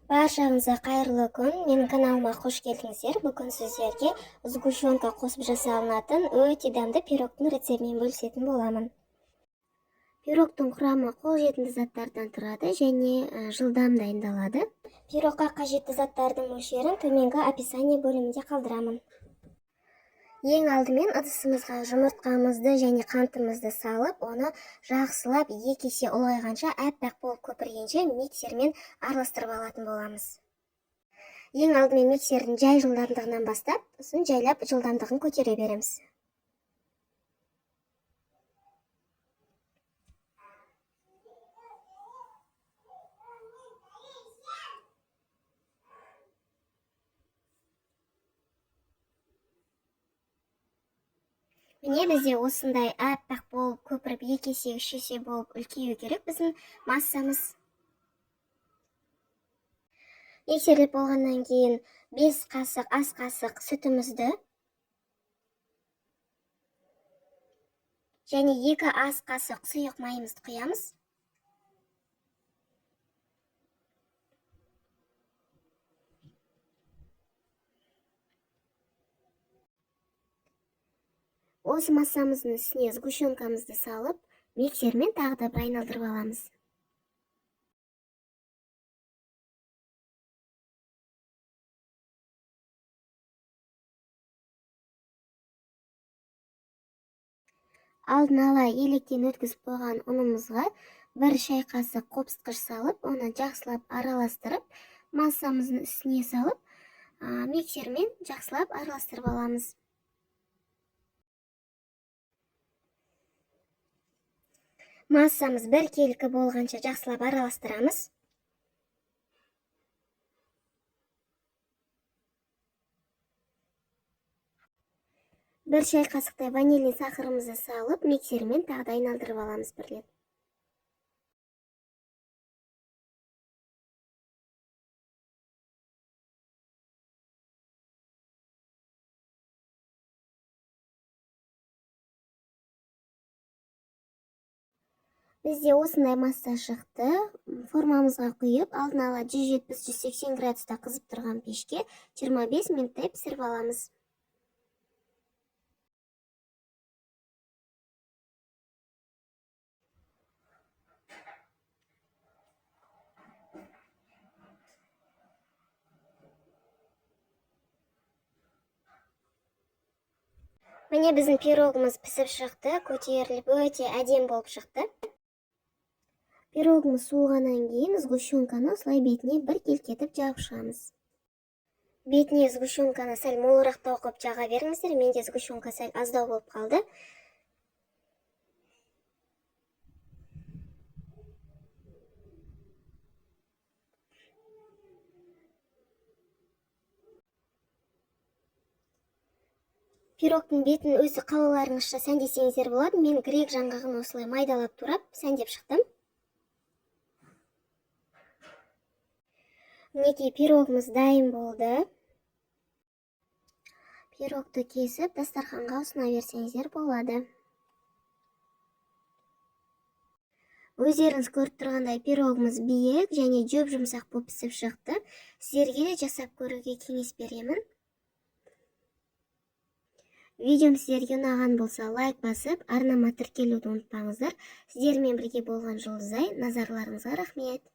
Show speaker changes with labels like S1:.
S1: Баршаңызға қайырлы күн. Менің каналыма қош келдіңіздер. Бүгін сіздерге сгущенка қосып жасалынатын өте дәмді пирогтың рецептімен бөлісетін боламын. Пирогтың құрамы қолжетімді заттардан тұрады және жылдам дайындалады. Пирогқа қажетті заттардың мөлшерін төменгі описание бөлімінде қалдырамын. Ең алдымен ыдысымызға жұмыртқамызды және қантымызды салып, оны жақсылап 2 есе ұлғайғанша әппақ болып көпіргенше миксермен араластырып алатын боламыз. Ең алдымен миксердің жай жылдамдығынан бастап, сосын жайлап жылдамдығын көтере береміз. Міне бізде осындай әппақ болып көпіріп 2 есе 3 есе болып үлкею керек біздің массамыз. Миксерлеп болғаннан кейін 5 қасық ас қасық сүтімізді және 2 ас қасық сұйық майымызды құямыз. Осы массамыздың үстіне сгущенкамызды салып, миксермен тағы да бір айналдырып аламыз. Алдын ала електен өткізіп қойған ұнымызға 1 шай қасық қопсытқыш салып, оны жақсылап араластырып, массамыздың үстіне салып, миксермен жақсылап араластырып аламыз. Массамыз біркелкі болғанша жақсылап араластырамыз. Бір шай қасықтай ванильный сахарымызды салып, миксермен тағы да айналдырып аламыз бір рет. Бізде осындай масса шықты. Формамызға құйып, алдын ала 170-180 градуста қызып тұрған пешке 25 минуттай пісіріп аламыз. Міне біздің пирогымыз пісіп шықты, көтеріліп өте әдем болып шықты. Пирогымыз суығаннан кейін сгущенканы осылай бетіне бір келкетіп жағып шығамыз. Бетіне сгущенканы сәл молырақтау қылып жаға беріңіздер. Менде сгущенка сәл аздау болып қалды. Пирогтың бетін өзі қалауларыңызша сәндесеңіздер болады. Мен грек жаңғағын осылай майдалап турап сәндеп шықтым. Мінекей пирогымыз дайын болды. Пирогты кесіп, дастарханға ұсына берсеңіздер болады. Өздеріңіз көріп тұрғандай пирогымыз биік және жүмсақ болып пісіп шықты. Сіздерге де жасап көруге кеңес беремін. Видеом сіздерге ұнаған болса, лайк басып, арнама тіркелуді ұмытпаңыздар. Сіздермен бірге болған Жұлдызай, назарларыңызға рахмет.